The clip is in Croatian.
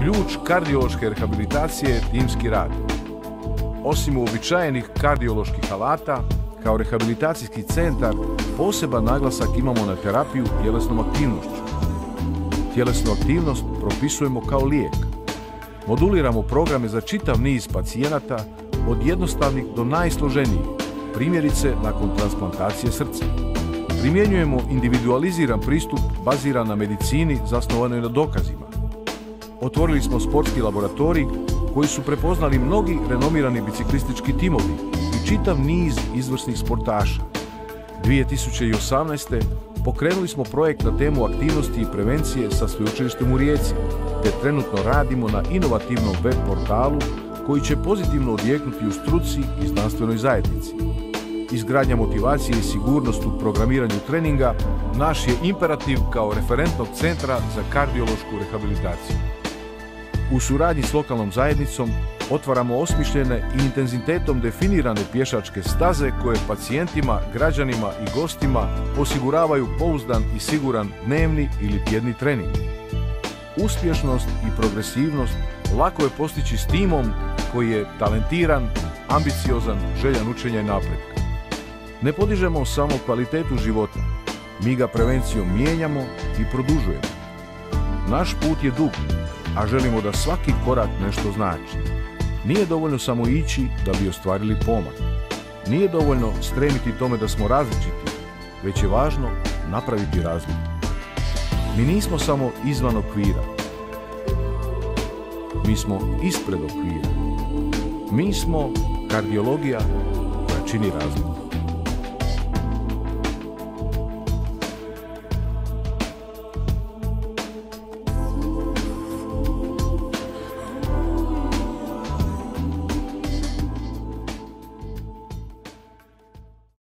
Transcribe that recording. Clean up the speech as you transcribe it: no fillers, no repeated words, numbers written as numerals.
Ključ kardiološke rehabilitacije je timski rad. Osim uobičajenih kardioloških alata, kao rehabilitacijski centar poseban naglasak imamo na terapiju tjelesnom aktivnošću. Tjelesnu aktivnost propisujemo kao lijek. Moduliramo programe za čitav niz pacijenata, od jednostavnih do najsloženijih, primjerice nakon transplantacije srca. Primjenjujemo individualiziran pristup baziran na medicini zasnovanoj na dokazima. Otvorili smo sportski laboratorij koji su prepoznali mnogi renomirani biciklistički timovi i čitav niz izvrsnih sportaša. 2018. pokrenuli smo projekt na temu aktivnosti i prevencije sa Sveučilištem u Rijeci, te trenutno radimo na inovativnom web portalu koji će pozitivno odjeknuti u struci i znanstvenoj zajednici. Izgradnja motivacije i sigurnost u programiranju treninga naš je imperativ kao referentnog centra za kardiološku rehabilitaciju. U suradnji s lokalnom zajednicom otvaramo osmišljene i intenzitetom definirane pješačke staze koje pacijentima, građanima i gostima osiguravaju pouzdan i siguran dnevni ili tjedni trening. Uspješnost i progresivnost lako je postići s timom koji je talentiran, ambiciozan, željan učenja i napretka. Ne podižemo samo kvalitetu života, mi ga prevencijom mijenjamo i produžujemo. Naš put je dug, a želimo da svaki korak nešto znači. Nije dovoljno samo ići da bi ostvarili pomak. Nije dovoljno stremiti tome da smo različiti, već je važno napraviti razliku. Mi nismo samo izvan okvira. Mi smo ispred okvira. Mi smo kardiologija koja čini razliku.